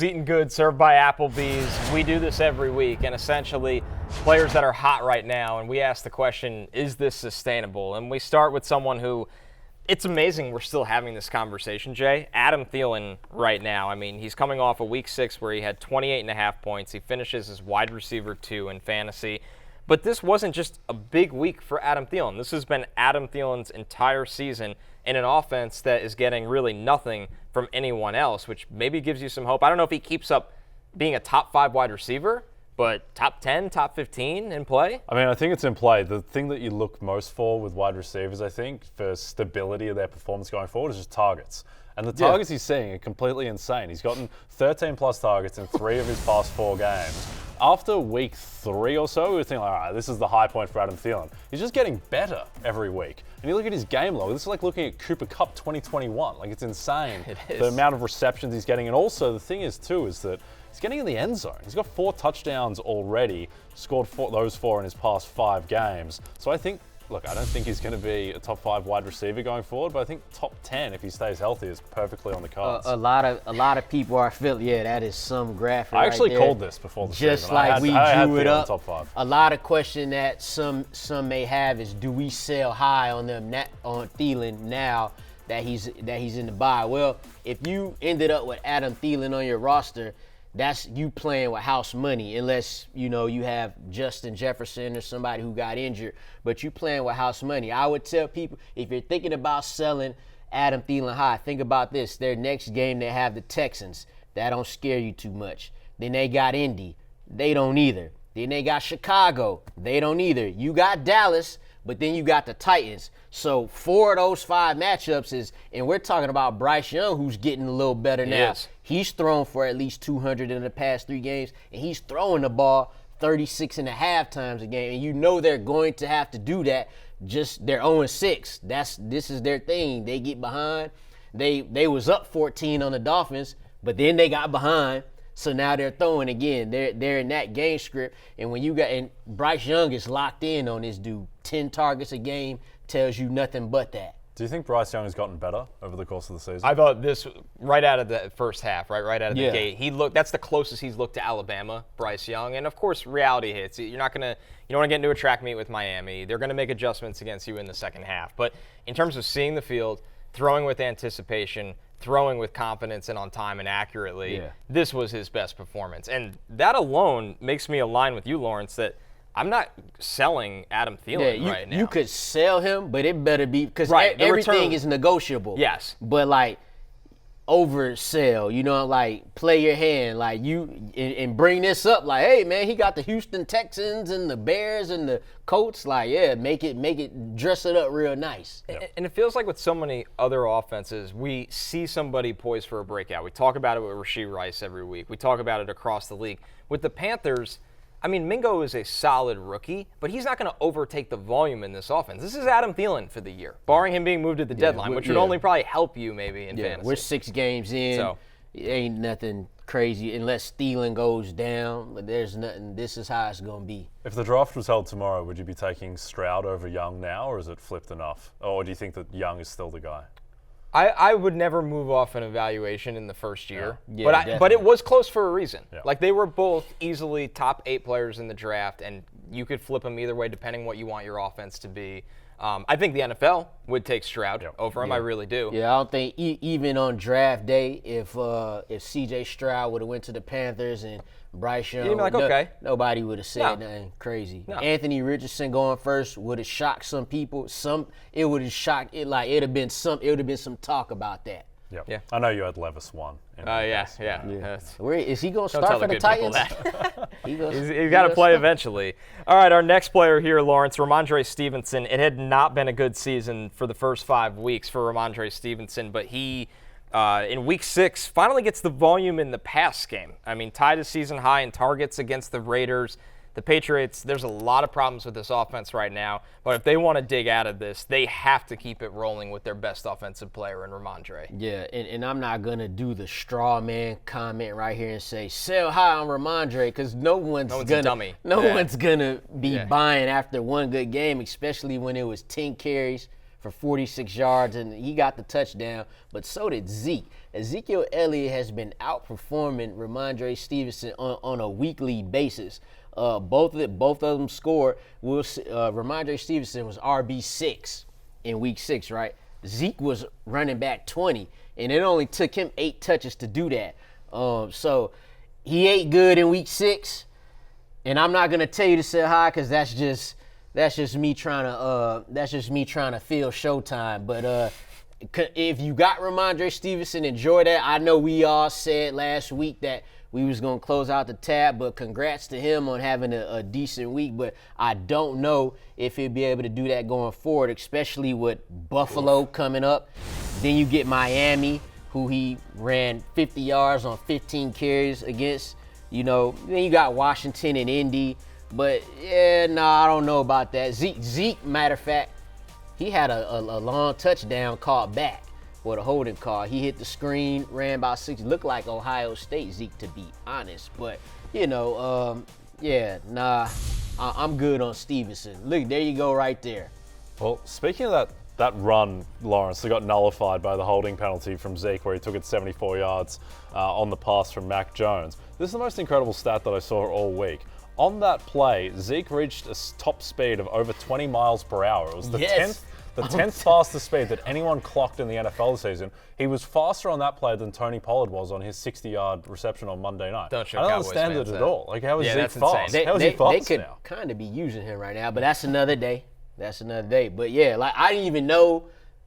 Eating good, served by Applebee's. We do this every week, and essentially players that are hot right now, and we ask the question, is this sustainable? And we start with someone who, it's amazing we're still having this conversation, Jay. Adam Thielen right now. I mean, he's coming off a week 6 where he had 28.5 points. He finishes as wide receiver 2 in fantasy. But this wasn't just a big week for Adam Thielen. This has been Adam Thielen's entire season in an offense that is getting really nothing from anyone else, which maybe gives you some hope. I don't know if he keeps up being a top 5 wide receiver, but top 10, top 15 in play? I mean, I think it's in play. The thing that you look most for with wide receivers, I think, for stability of their performance going forward is just targets. And the targets he's seeing are completely insane. He's gotten 13-plus targets in 3 of his past 4 games. After week 3 or so, we were thinking, all right, this is the high point for Adam Thielen. He's just getting better every week. And you look at his game log, this is like looking at Cooper Kupp 2021. Like, it's insane. It is. The amount of receptions he's getting. And also, the thing is, too, is that he's getting in the end zone. He's got 4 touchdowns already, scored those 4 in his past 5 games. So I think, look, I don't think he's going to be a top 5 wide receiver going forward, but I think top 10, if he stays healthy, is perfectly on the cards. A lot of people are feeling, that is some graphic. I actually right called this before the just season. like we drew it up. Top 5. A lot of question that some may have is, do we sell high on on Thielen now that he's in the bye? Well, if you ended up with Adam Thielen on your roster, that's you playing with house money, unless you have Justin Jefferson or somebody who got injured. But you playing with house money. I would tell people, if you're thinking about selling Adam Thielen high, think about this. Their next game, they have the Texans. That don't scare you too much. Then they got Indy. They don't either. Then they got Chicago. They don't either. You got Dallas, but then you got the Titans. So 4 of those 5 matchups and we're talking about Bryce Young, who's getting a little better now. Yes. He's thrown for at least 200 in the past 3 games, and he's throwing the ball 36.5 times a game. And you know they're going to have to do that. Just they're 0-6. This is their thing. They get behind. They was up 14 on the Dolphins, but then they got behind. So now they're throwing again. They're in that game script. And and Bryce Young is locked in on this dude. 10 targets a game tells you nothing but that. Do you think Bryce Young has gotten better over the course of the season? I thought this right out of the first half, right out of the gate. That's the closest he's looked to Alabama, Bryce Young. And of course, reality hits. You don't want to get into a track meet with Miami. They're going to make adjustments against you in the second half. But in terms of seeing the field, throwing with anticipation, throwing with confidence and on time and accurately, this was his best performance. And that alone makes me align with you, Lawrence, that I'm not selling Adam Thielen right now. You could sell him, but it better be, because everything is negotiable. Yes. But oversell, play your hand, and bring this up, hey man, he got the Houston Texans and the Bears and the Colts, make it, dress it up real nice. And it feels like with so many other offenses, we see somebody poised for a breakout. We talk about it with Rashee Rice every week. We talk about it across the league. With the Panthers, I mean, Mingo is a solid rookie, but he's not going to overtake the volume in this offense. This is Adam Thielen for the year, barring him being moved at the deadline, which would only probably help you maybe in fantasy. We're 6 games in. So it ain't nothing crazy unless Thielen goes down. There's nothing. This is how it's going to be. If the draft was held tomorrow, would you be taking Stroud over Young now, or is it flipped enough? Or do you think that Young is still the guy? I would never move off an evaluation in the first year, but it was close for a reason. Yeah. They were both easily top 8 players in the draft, and you could flip them either way depending what you want your offense to be. I think the NFL would take Stroud over him. I really do. Yeah, I don't think even on draft day, if C.J. Stroud would have went to the Panthers and Bryce Young, you'd be like, okay. Nobody would have said nothing crazy. No. Anthony Richardson going first would have shocked some people. It would have shocked it. It would have been some talk about that. Yep. Yeah, I know you had Levis 1. Where is he going to start for the Titans? He's got to play eventually. All right, our next player here, Lawrence, Rashod Stevenson. It had not been a good season for the first 5 weeks for Rashod Stevenson, but he, in week 6, finally gets the volume in the pass game. I mean, tied his season high in targets against the Raiders. The Patriots, there's a lot of problems with this offense right now, but if they want to dig out of this, they have to keep it rolling with their best offensive player in Rhamondre. Yeah, and I'm not going to do the straw man comment right here and say, sell high on Rhamondre, because no one's going to be buying after one good game, especially when it was 10 carries for 46 yards, and he got the touchdown, but so did Zeke. Ezekiel Elliott has been outperforming Ramondre Stevenson on a weekly basis. Both of them scored. Ramondre Stevenson was RB6 in week 6, right? Zeke was running back 20, and it only took him 8 touches to do that. So he ate good in week 6, and I'm not gonna tell you to say hi because that's just me trying to fill Showtime. But if you got Ramondre Stevenson, enjoy that. I know we all said last week that we was going to close out the tab, but congrats to him on having a decent week. But I don't know if he'll be able to do that going forward, especially with Buffalo coming up. Then you get Miami, who he ran 50 yards on 15 carries against. Then you got Washington and Indy. But, I don't know about that. Zeke, matter of fact, he had a long touchdown called back with a holding call. He hit the screen, ran about 6. Looked like Ohio State Zeke, to be honest. But, I'm good on Stevenson. Look, there you go right there. Well, speaking of that run, Lawrence, that got nullified by the holding penalty from Zeke, where he took it 74 yards on the pass from Mac Jones. This is the most incredible stat that I saw all week. On that play, Zeke reached a top speed of over 20 miles per hour. It was the 10th fastest speed that anyone clocked in the NFL this season. He was faster on that play than Tony Pollard was on his 60-yard reception on Monday night. I don't understand it at all. Like, how is Zeke fast? Insane. How is he fast They could kind of be using him right now, but that's another day. But yeah, like I didn't even know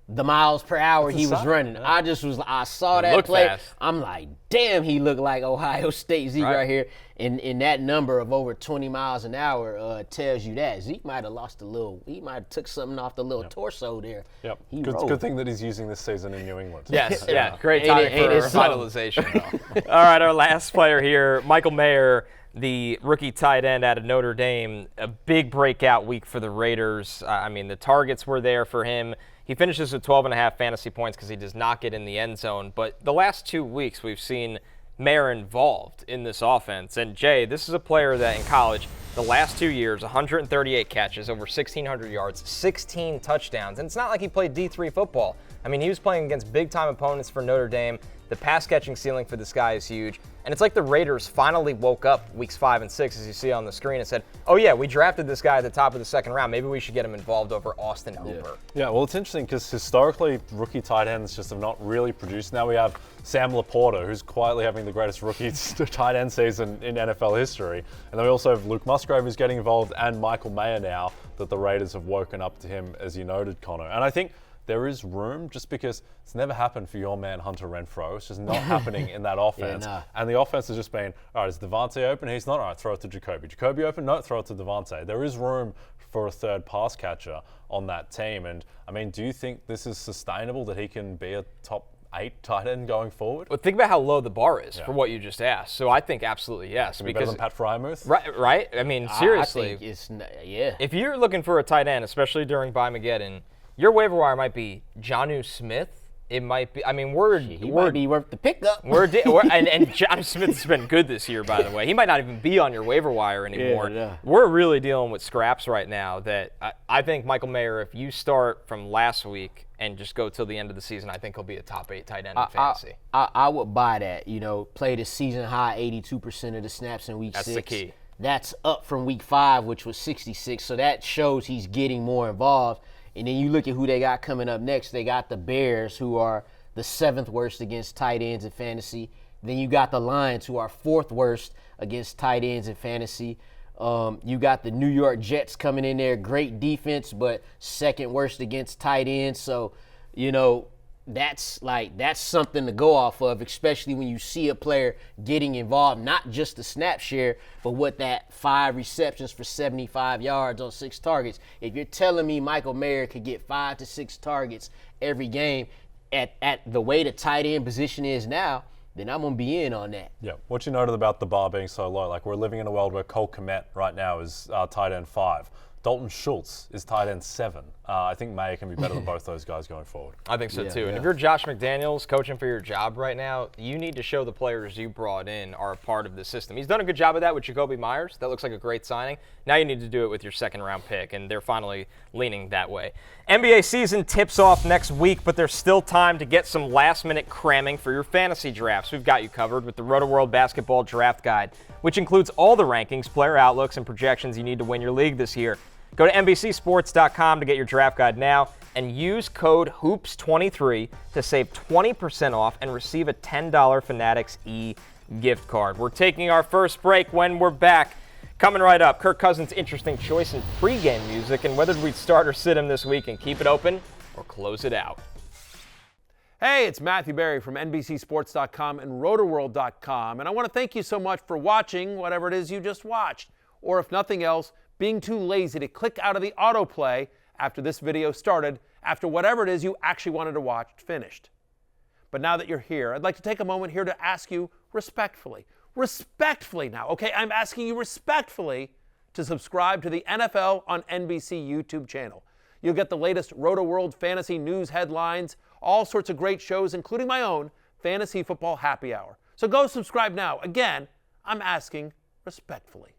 the miles per hour he was running. Yeah. I saw that play. Fast. I'm like, damn, he looked like Ohio State Zeke right here. And that number of over 20 miles an hour tells you that. Zeke might have took something off the little torso there. Yep. Good thing that he's using this season in New England. Yes, yeah. Great time for revitalization. All right, our last player here, Michael Mayer, the rookie tight end out of Notre Dame. A big breakout week for the Raiders. The targets were there for him. He finishes with 12.5 fantasy points because he does not get in the end zone. But the last 2 weeks, we've seen Mayer involved in this offense. And, Jay, this is a player that in college, the last 2 years, 138 catches, over 1,600 yards, 16 touchdowns. And it's not like he played D3 football. He was playing against big-time opponents for Notre Dame. The pass-catching ceiling for this guy is huge. And it's like the Raiders finally woke up weeks 5 and 6, as you see on the screen, and said, oh, yeah, we drafted this guy at the top of the second round. Maybe we should get him involved over Austin Hooper. Yeah, well, it's interesting because historically, rookie tight ends just have not really produced. Now we have Sam Laporta, who's quietly having the greatest rookie tight end season in NFL history. And then we also have Luke Musgrave, who's getting involved, and Michael Mayer now that the Raiders have woken up to him, as you noted, Connor. And I think there is room, just because it's never happened for your man Hunter Renfrow. It's just not happening in that offense. And the offense has just been, all right, is Devontae open? He's not. All right, throw it to Jacoby. Jacoby open? No, throw it to Devontae. There is room for a third pass catcher on that team. And, do you think this is sustainable, that he can be a top 8 tight end going forward? Well, think about how low the bar is for what you just asked. So I think absolutely yes. Better than Pat Frymuth? Right? Seriously. I think If you're looking for a tight end, especially during Bimageddon, your waiver wire might be Jonnu Smith. It might be. He might be worth the pickup. And Jonnu Smith's been good this year, by the way. He might not even be on your waiver wire anymore. Yeah. We're really dealing with scraps right now. That I think Michael Mayer, if you start from last week and just go till the end of the season, I think he'll be a top 8 tight end in fantasy. I would buy that. Played a season high 82% of the snaps in week 6. That's the key. That's up from week 5, which was 66. So that shows he's getting more involved. And then you look at who they got coming up next. They got the Bears, who are the 7th worst against tight ends in fantasy. Then you got the Lions, who are 4th worst against tight ends in fantasy. You got the New York Jets coming in there. Great defense, but 2nd worst against tight ends. So, that's something to go off of, especially when you see a player getting involved, not just the snap share, but what that 5 receptions for 75 yards on 6 targets. If you're telling me Michael Mayer could get 5 to 6 targets every game at the way the tight end position is now, then I'm going to be in on that. Yeah. What you noted about the bar being so low, like we're living in a world where Cole Kmet right now is tight end 5. Dalton Schultz is tight end 7. I think Mayer can be better than both those guys going forward. I think so too. And yeah. if you're Josh McDaniels coaching for your job right now, you need to show the players you brought in are a part of the system. He's done a good job of that with Jacoby Myers. That looks like a great signing. Now you need to do it with your second-round pick, and they're finally leaning that way. NBA season tips off next week, but there's still time to get some last-minute cramming for your fantasy drafts. We've got you covered with the Roto-World Basketball Draft Guide, which includes all the rankings, player outlooks, and projections you need to win your league this year. Go to NBCSports.com to get your draft guide now and use code HOOPS23 to save 20% off and receive a $10 Fanatics gift card. We're taking our first break. When we're back, coming right up, Kirk Cousins' interesting choice in pregame music and whether we'd start or sit him this week and keep it open or close it out. Hey, it's Matthew Berry from NBCSports.com and Rotoworld.com, and I want to thank you so much for watching whatever it is you just watched, or if nothing else, being too lazy to click out of the autoplay after this video started, after whatever it is you actually wanted to watch finished. But now that you're here, I'd like to take a moment here to ask you respectfully now, okay? I'm asking you respectfully to subscribe to the NFL on NBC YouTube channel. You'll get the latest Roto-World fantasy news headlines, all sorts of great shows, including my own Fantasy Football Happy Hour. So go subscribe now. Again, I'm asking respectfully.